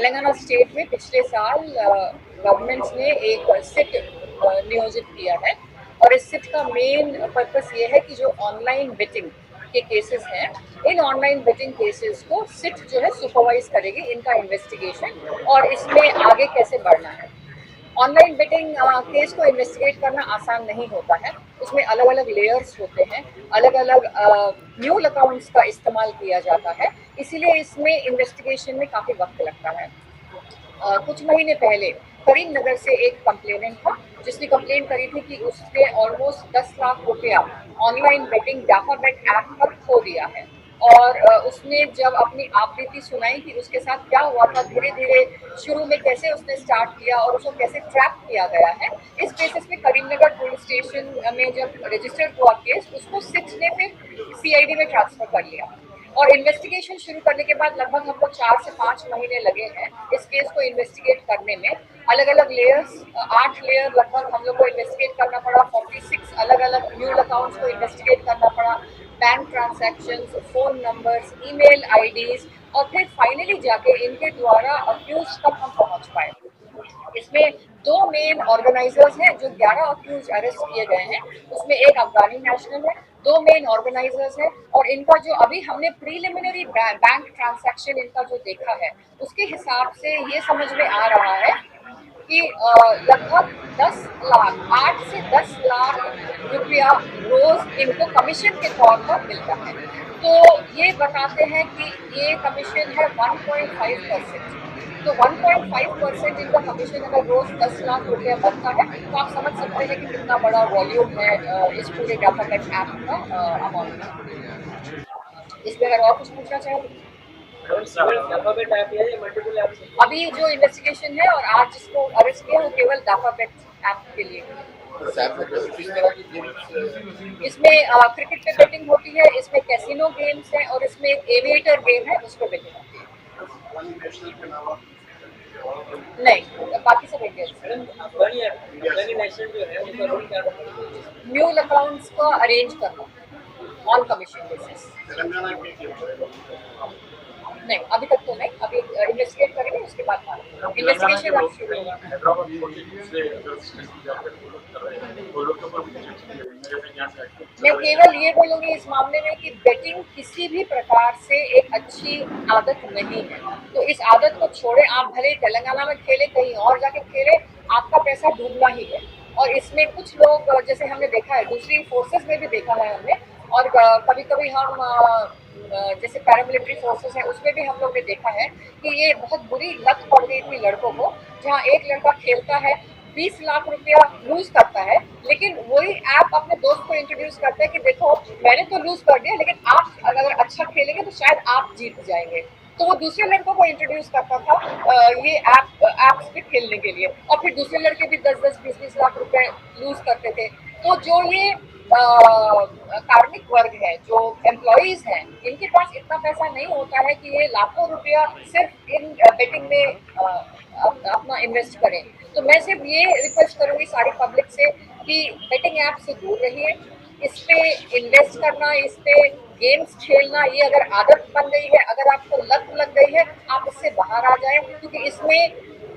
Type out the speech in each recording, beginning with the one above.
Telangana state में पिछले साल गवर्नमेंट ने एक सिट नियोजित किया है और इस सिट का मेन पर्पस ये है कि जो ऑनलाइन बेटिंग के केसेस हैं, इन ऑनलाइन बेटिंग केसेस को सिट जो है सुपरवाइज करेगी, इनका इन्वेस्टिगेशन और इसमें आगे कैसे बढ़ना है। ऑनलाइन बेटिंग केस को इन्वेस्टिगेट करना आसान नहीं होता है, उसमें अलग अलग लेयर्स होते हैं, अलग अलग न्यूल अकाउंट्स का इस्तेमाल किया जाता है, इसीलिए इसमें इन्वेस्टिगेशन में काफ़ी वक्त लगता है। कुछ महीने पहले करीमनगर से एक कंप्लेनेंट था जिसने कंप्लेन करी थी कि उसने ऑलमोस्ट 10 लाख रुपया ऑनलाइन बेटिंग डाफाबेट ऐप पर खो दिया है और उसने जब अपनी आपबीती सुनाई कि उसके साथ क्या हुआ था, धीरे धीरे शुरू में कैसे उसने स्टार्ट किया और उसको कैसे ट्रैप किया गया है, इस बेसिस में करीमनगर पुलिस स्टेशन में जब रजिस्टर्ड हुआ केस, उसको सिट ने फिर सीआईडी में ट्रांसफर कर लिया और इन्वेस्टिगेशन शुरू करने के बाद लगभग हमको 4 से 5 महीने लगे हैं इस केस को इन्वेस्टिगेट करने में। अलग अलग लेयर्स, 8 लेयर लगभग हम लोग को इन्वेस्टिगेट करना पड़ा, 46 अलग अलग न्यूल अकाउंट्स को इन्वेस्टिगेट करना पड़ा, bank transactions, phone numbers, email IDs और फिर फाइनली जाके इनके द्वारा अक्यूज तक हम पहुंच पाए। इसमें 2 मेन ऑर्गेनाइजर्स हैं जो 11 अक्यूज अरेस्ट किए गए हैं, उसमें एक अफगानी नेशनल है, 2 मेन ऑर्गेनाइजर्स हैं और इनका जो अभी हमने प्रीलिमिनरी बैंक ट्रांजैक्शन इनका जो देखा है उसके हिसाब से ये समझ में आ रहा है कि लगभग 10 लाख 8 से 10 लाख रुपया रोज इनको कमीशन के तौर पर मिलता है। तो ये बताते हैं कि ये कमीशन है 1.5%। तो 1.5% इनका कमीशन अगर रोज 10 लाख रुपया बनता है तो आप समझ सकते हैं कि कितना बड़ा वॉल्यूम है इस पूरे डाफाबेट ऐप का अमाउंट। इसमें अगर और कुछ पूछना चाहें अभी जो इन्वेस्टिगेशन है और आज जिसको अरेस्ट किया वो केवल डाफाबेट ऐप के लिए। इसमें क्रिकेट पे बेटिंग होती है, इसमें कैसीनो गेम्स है और इसमें एक एविएटर गेम है उस पर बेटिंग होती है। नहीं, बाकी सब इंडियन। न्यूल अकाउंट्स को अरेंज करना ऑन कमीशन बेसिस। नहीं, अभी तक तो नहीं, अभी इन्वेस्टिगेट करेंगे उसके बाद इन्वेस्टिगेशन अब शुरू होगा। मैं केवल ये बोलूँगी इस मामले में कि बेटिंग किसी भी प्रकार से एक अच्छी आदत नहीं है, तो इस आदत को छोड़े। आप भले तेलंगाना में खेले, कहीं और जाके खेले, आपका पैसा डूबना ही है। और इसमें कुछ लोग, जैसे हमने देखा है दूसरी फोर्सेस में भी देखा है हमने, और कभी कभी हम जैसे पैरामिलिट्री फोर्सेस हैं उसमें भी हम लोग ने देखा है कि ये बहुत बुरी लत पड़ गई थी लड़कों को, जहाँ एक लड़का खेलता है 20 लाख रुपया लूज करता है, लेकिन वही ऐप अपने दोस्त को इंट्रोड्यूस करता है कि देखो मैंने तो लूज कर दिया, लेकिन आप अगर अच्छा खेलेंगे तो शायद आप जीत जाएंगे। तो वो दूसरे लड़कों को इंट्रोड्यूस करता था ये ऐप्स पे खेलने के लिए, और फिर दूसरे लड़के भी 10-10, 20-20 लाख रुपए लूज करते थे। तो जो ये कार्मिक वर्ग है, जो एम्प्लॉइज हैं, इनके पास इतना पैसा नहीं होता है कि ये लाखों रुपया सिर्फ इन बेटिंग में अपना इन्वेस्ट करें। तो मैं सिर्फ ये रिक्वेस्ट करूंगी सारी पब्लिक से कि बेटिंग ऐप से दूर रहिए। इस पे इन्वेस्ट करना, इस पे गेम्स खेलना, ये अगर आदत बन गई है, अगर आपको लत लग गई है, आप इससे बाहर आ जाएं, क्योंकि इसमें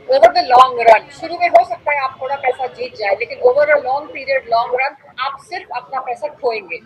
ओवर द लॉन्ग रन, शुरू में हो सकता है आप थोड़ा पैसा जीत जाए, लेकिन over a long period, long run, आप सिर्फ अपना पैसा खोएंगे।